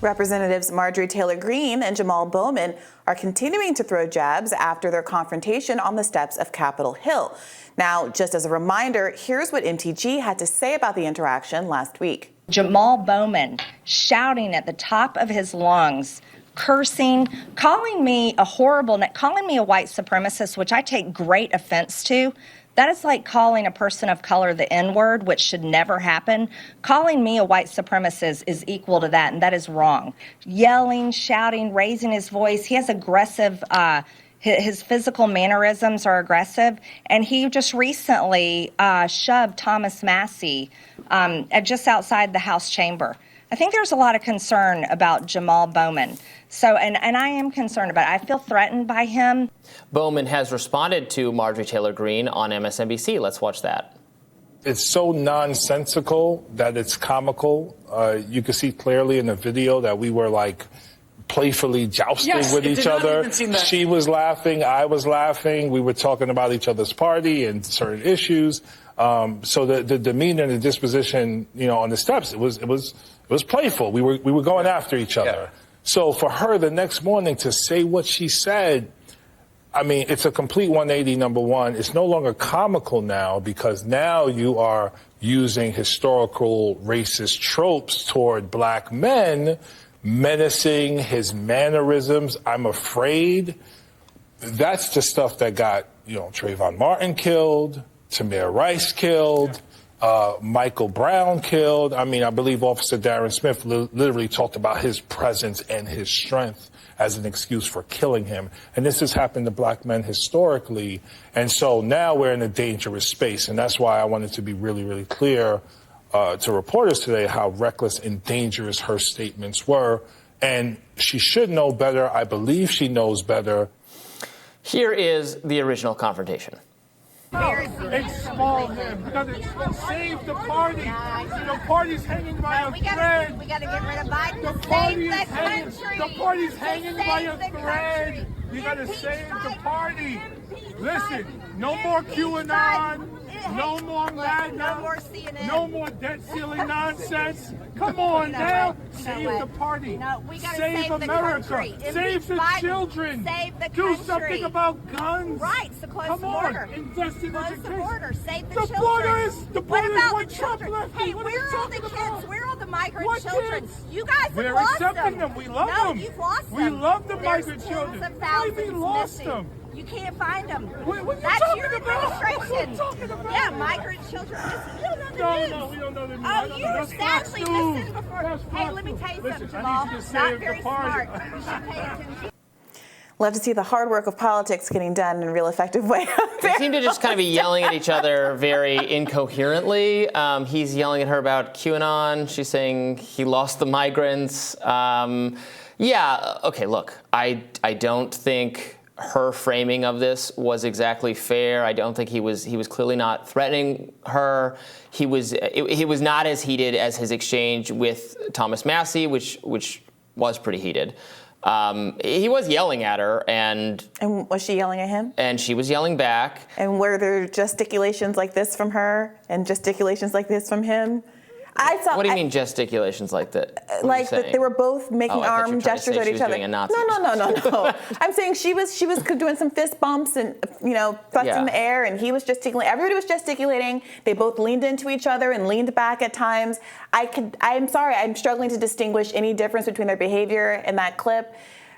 Representatives Marjorie Taylor Greene and Jamaal Bowman are continuing to throw jabs after their confrontation on the steps of Capitol Hill. Now, just as a reminder, here's what MTG had to say about the interaction last week. Jamaal Bowman shouting at the top of his lungs, cursing, calling me a calling me a white supremacist, which I take great offense to. That is like calling a person of color the N-word, which should never happen. Calling me a white supremacist is equal to that, and that is wrong. Yelling, shouting, raising his voice. He has aggressive, his physical mannerisms are aggressive, and he just recently shoved Thomas Massie just outside the House chamber. I think there's a lot of concern about Jamaal Bowman. So, and I am concerned about it. I feel threatened by him. Bowman has responded to Marjorie Taylor Greene on MSNBC. Let's watch that. It's so nonsensical that it's comical. You can see clearly in the video that we were like playfully jousting with each other. She was laughing, I was laughing. We were talking about each other's party and certain issues. So the demeanor and the disposition, on the steps, it was playful. We were going after each other. Yeah. So for her the next morning to say what she said, I mean, it's a complete 180, number one. It's no longer comical now because now you are using historical racist tropes toward black men, menacing his mannerisms. I'm afraid that's the stuff that got, Trayvon Martin killed, Tamir Rice killed, Michael Brown killed. I mean, I believe Officer Darren Smith literally talked about his presence and his strength as an excuse for killing him. And this has happened to black men historically. And so now we're in a dangerous space. And that's why I wanted to be really, really clear to reporters today how reckless and dangerous her statements were. And she should know better. I believe she knows better. Here is the original confrontation. Expel him because it saved the party. The party's hanging by a thread. We got to get rid of Biden to save the country. The party's hanging by a thread. You got to save the party. Listen, no more QAnon. No more MAGA. No more CNN. No more debt ceiling nonsense. Come on now. Save the party. No, we gotta save America. Save the children. Save the Do country. something about guns. Right, so close Come the on. border. Invest in Close education. the border. Save the children. The border is what Trump children? left. Hey, What where you are all the talking kids? about? Where are all the migrant What children? kids? You guys have We're lost accepting them. We love no, them. you've lost We them. love the There's migrant tens children. of We thousands lost missing. them. You can't find them. What are you That's talking your about? administration. What are you talking about? Yeah, migrant children. Listen, you don't know the news. No, we don't know the news. Oh, you That's sadly Fox News. listened before. That's Hey, Fox let me News. tell you Listen, something, I Jamaal. need you to Not save very the party. smart. You should pay attention. Love to see the hard work of politics getting done in a real effective way. They seem to just kind of be yelling at each other very incoherently. He's yelling at her about QAnon. She's saying he lost the migrants. Okay, look, I don't think her framing of this was exactly fair. I don't think he was clearly not threatening her. He was not as heated as his exchange with Thomas Massie, which was pretty heated. He was yelling at her, and was she yelling at him? And she was yelling back. And were there gesticulations like this from her and gesticulations like this from him? What do you mean gesticulations like that? Like that they were both making arm gestures at each other. No. I'm saying she was doing some fist bumps and flexing in the air, and he was gesticulating. Everybody was gesticulating. They both leaned into each other and leaned back at times. I'm sorry, I'm struggling to distinguish any difference between their behavior in that clip.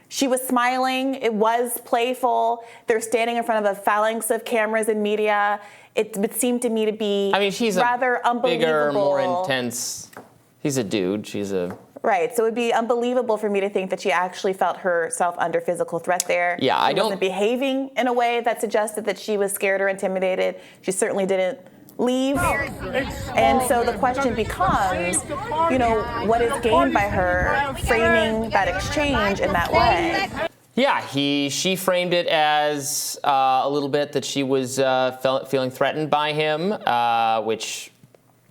She was smiling. It was playful. They're standing in front of a phalanx of cameras and media. It would seem to me to be she's rather a bigger, more intense. He's a dude. She's a... Right. So it would be unbelievable for me to think that she actually felt herself under physical threat there. Yeah, she wasn't behaving in a way that suggested that she was scared or intimidated. She certainly didn't leave. And so the question becomes, what is gained by her framing that exchange in that way? Yeah, she framed it as a little bit that she was feeling threatened by him, which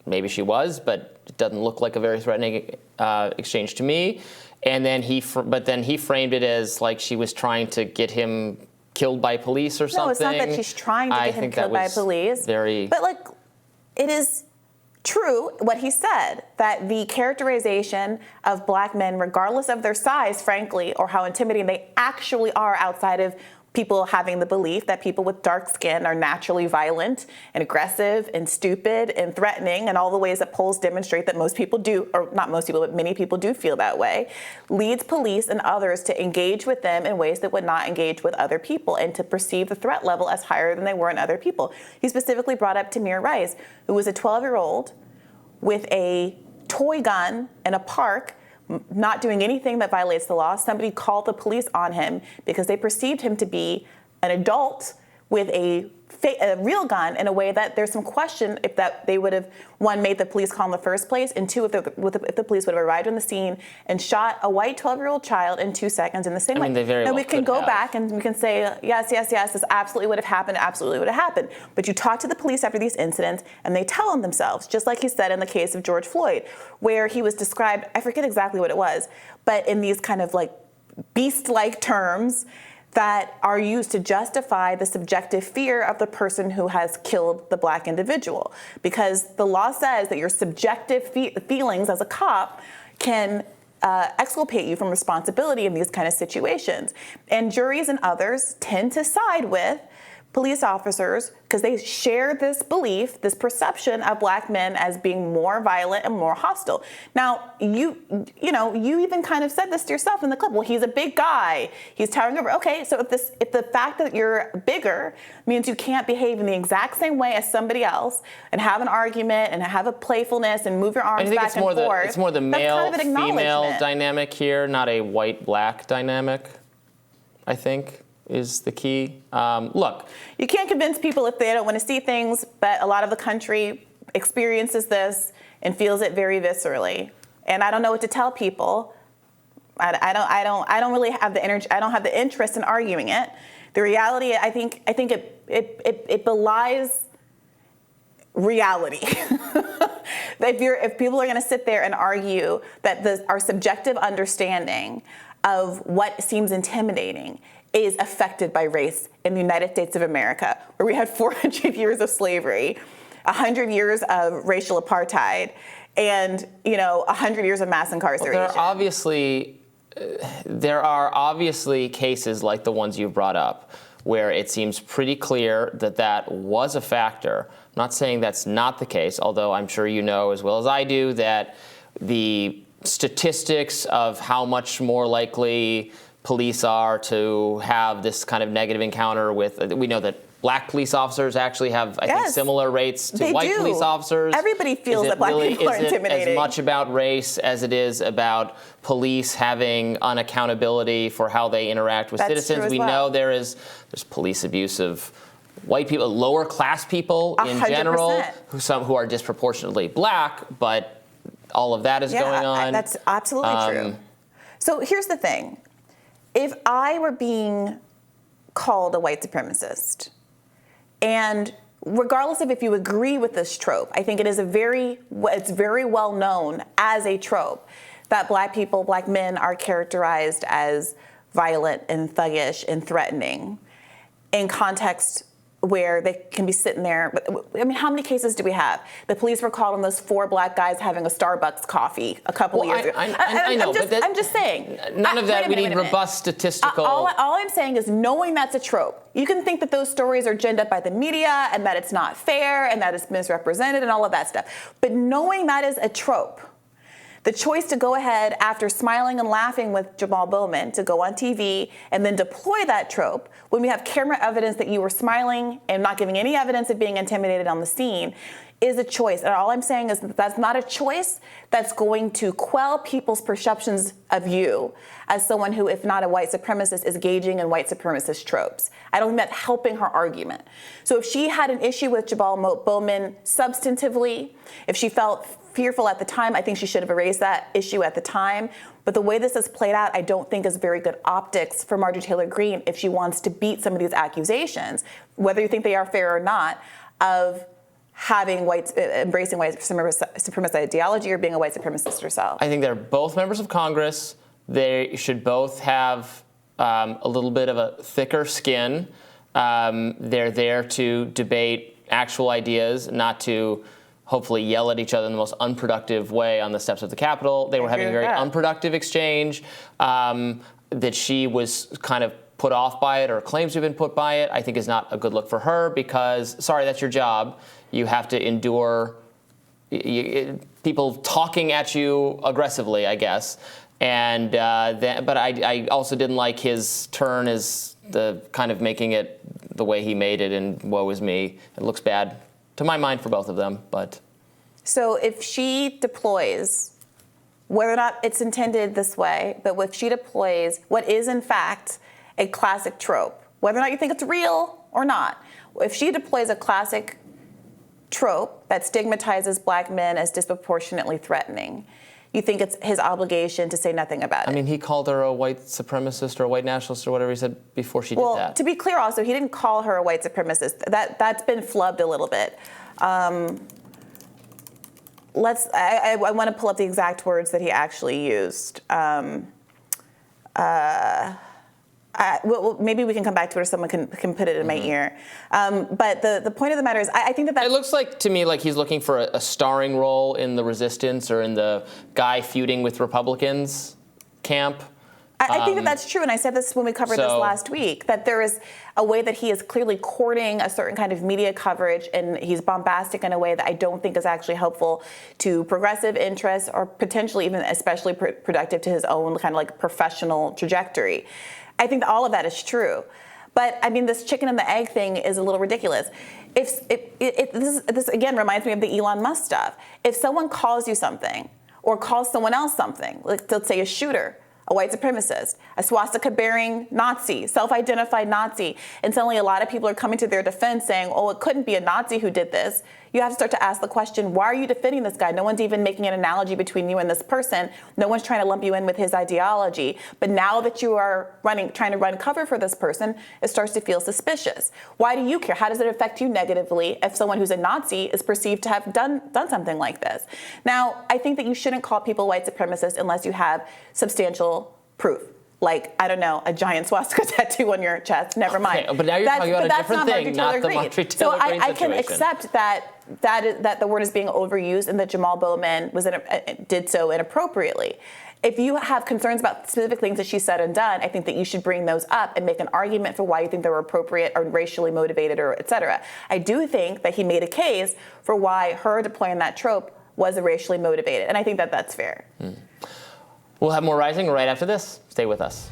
maybe she was, but it doesn't look like a very threatening exchange to me. And then he framed it as like she was trying to get him killed by police or something. No, it's not that she's trying to get him killed by police. But it is. true what he said, that the characterization of black men, regardless of their size, frankly, or how intimidating they actually are outside of people having the belief that people with dark skin are naturally violent and aggressive and stupid and threatening, and all the ways that polls demonstrate that most people do, or not most people, but many people do feel that way, leads police and others to engage with them in ways that would not engage with other people and to perceive the threat level as higher than they were in other people. He specifically brought up Tamir Rice, who was a 12-year-old with a toy gun in a park, not doing anything that violates the law. Somebody called the police on him because they perceived him to be an adult with a real gun in a way that there's some question if that they would have, one, made the police call in the first place, and two, if the police would have arrived on the scene and shot a white 12-year-old child in 2 seconds in the same way. They very well we can go back and we can say, yes, this absolutely would have happened, absolutely would have happened. But you talk to the police after these incidents and they tell on themselves, just like he said in the case of George Floyd, where he was described, I forget exactly what it was, but in these kind of like beast-like terms that are used to justify the subjective fear of the person who has killed the black individual. Because the law says that your subjective feelings as a cop can exculpate you from responsibility in these kind of situations. And juries and others tend to side with police officers because they share this belief, this perception of black men as being more violent and more hostile. Now, you even kind of said this to yourself in the clip. Well, he's a big guy. He's towering over. Okay, so if the fact that you're bigger means you can't behave in the exact same way as somebody else and have an argument and have a playfulness and move your arms back and forth. It's more the male-female dynamic here, not a white-black dynamic, I think, is the key. Look, you can't convince people if they don't want to see things, but a lot of the country experiences this and feels it very viscerally. And I don't know what to tell people. I don't really have the energy. I don't have the interest in arguing it. The reality, I think it belies reality. If people are going to sit there and argue that our subjective understanding of what seems intimidating is affected by race in the United States of America, where we had 400 years of slavery, 100 years of racial apartheid, and 100 years of mass incarceration. Well, there are obviously cases like the ones you've brought up where it seems pretty clear that was a factor. I'm not saying that's not the case, although I'm sure you know as well as I do that the statistics of how much more likely police are to have this kind of negative encounter with, we know that black police officers actually have, I think, similar rates to white police officers. Everybody feels that black people are intimidating. Is it as much about race as it is about police having unaccountability for how they interact with citizens? We know there's police abuse of white people, lower class people in 100%. General, who are disproportionately black, but all of that is going on. That's absolutely true. So here's the thing. If I were being called a white supremacist, and regardless of if you agree with this trope, I think it's very well known as a trope that black men are characterized as violent and thuggish and threatening in context where they can be sitting there. I mean, how many cases do we have? The police were called on those 4 black guys having a Starbucks coffee a couple of years ago. I know, I'm just saying. None of that. We need robust statistical. All I'm saying is, knowing that's a trope, you can think that those stories are ginned up by the media and that it's not fair and that it's misrepresented and all of that stuff. But knowing that is a trope, the choice to go ahead after smiling and laughing with Jamaal Bowman to go on TV and then deploy that trope when we have camera evidence that you were smiling and not giving any evidence of being intimidated on the scene is a choice. And all I'm saying is that's not a choice that's going to quell people's perceptions of you as someone who, if not a white supremacist, is engaging in white supremacist tropes. I don't think that's helping her argument. So if she had an issue with Jamaal Bowman substantively, if she felt fearful at the time, I think she should have erased that issue at the time. But the way this has played out, I don't think is very good optics for Marjorie Taylor Greene if she wants to beat some of these accusations, whether you think they are fair or not, of embracing white supremacist ideology or being a white supremacist herself. I think they're both members of Congress. They should both have a little bit of a thicker skin. They're there to debate actual ideas, not to hopefully yell at each other in the most unproductive way on the steps of the Capitol. They were having a very unproductive exchange. That she was kind of put off by it or claims to have been put by it, I think is not a good look for her because, sorry, that's your job. You have to endure people talking at you aggressively, I guess. And but I also didn't like his turn as the kind of making it the way he made it, and woe is me. It looks bad to my mind for both of them, but. So if she deploys, whether or not it's intended this way, but if she deploys what is in fact a classic trope, whether or not you think it's real or not, if she deploys a classic trope that stigmatizes black men as disproportionately threatening, you think it's his obligation to say nothing about it? I mean, he called her a white supremacist or a white nationalist or whatever he said before she did that. Well, to be clear also, he didn't call her a white supremacist. That's been flubbed a little bit. I want to pull up the exact words that he actually used. Well, maybe we can come back to it or someone can put it in my ear. But the point of the matter is, I think that it looks like to me like he's looking for a starring role in the resistance or in the guy feuding with Republicans camp. I think that's true, and I said this when we covered this last week, that there is a way that he is clearly courting a certain kind of media coverage, and he's bombastic in a way that I don't think is actually helpful to progressive interests or potentially even especially productive to his own kind of like professional trajectory. I think that all of that is true. But, I mean, this chicken and the egg thing is a little ridiculous. This again reminds me of the Elon Musk stuff. If someone calls you something or calls someone else something, like let's say a shooter, a white supremacist, a swastika-bearing Nazi, self-identified Nazi, and suddenly a lot of people are coming to their defense saying, oh, it couldn't be a Nazi who did this. You have to start to ask the question, why are you defending this guy? No one's even making an analogy between you and this person. No one's trying to lump you in with his ideology. But now that you are trying to run cover for this person, it starts to feel suspicious. Why do you care? How does it affect you negatively if someone who's a Nazi is perceived to have done something like this? Now, I think that you shouldn't call people white supremacists unless you have substantial proof. Like, I don't know, a giant swastika tattoo on your chest. Never mind. Okay, but now you're talking about a different thing, not the Marjorie Taylor Greene situation. I can accept that the word is being overused and that Jamaal Bowman did so inappropriately. If you have concerns about specific things that she said and done, I think that you should bring those up and make an argument for why you think they were appropriate or racially motivated or et cetera. I do think that he made a case for why her deploying that trope was racially motivated, and I think that that's fair. We'll have more Rising right after this. Stay with us.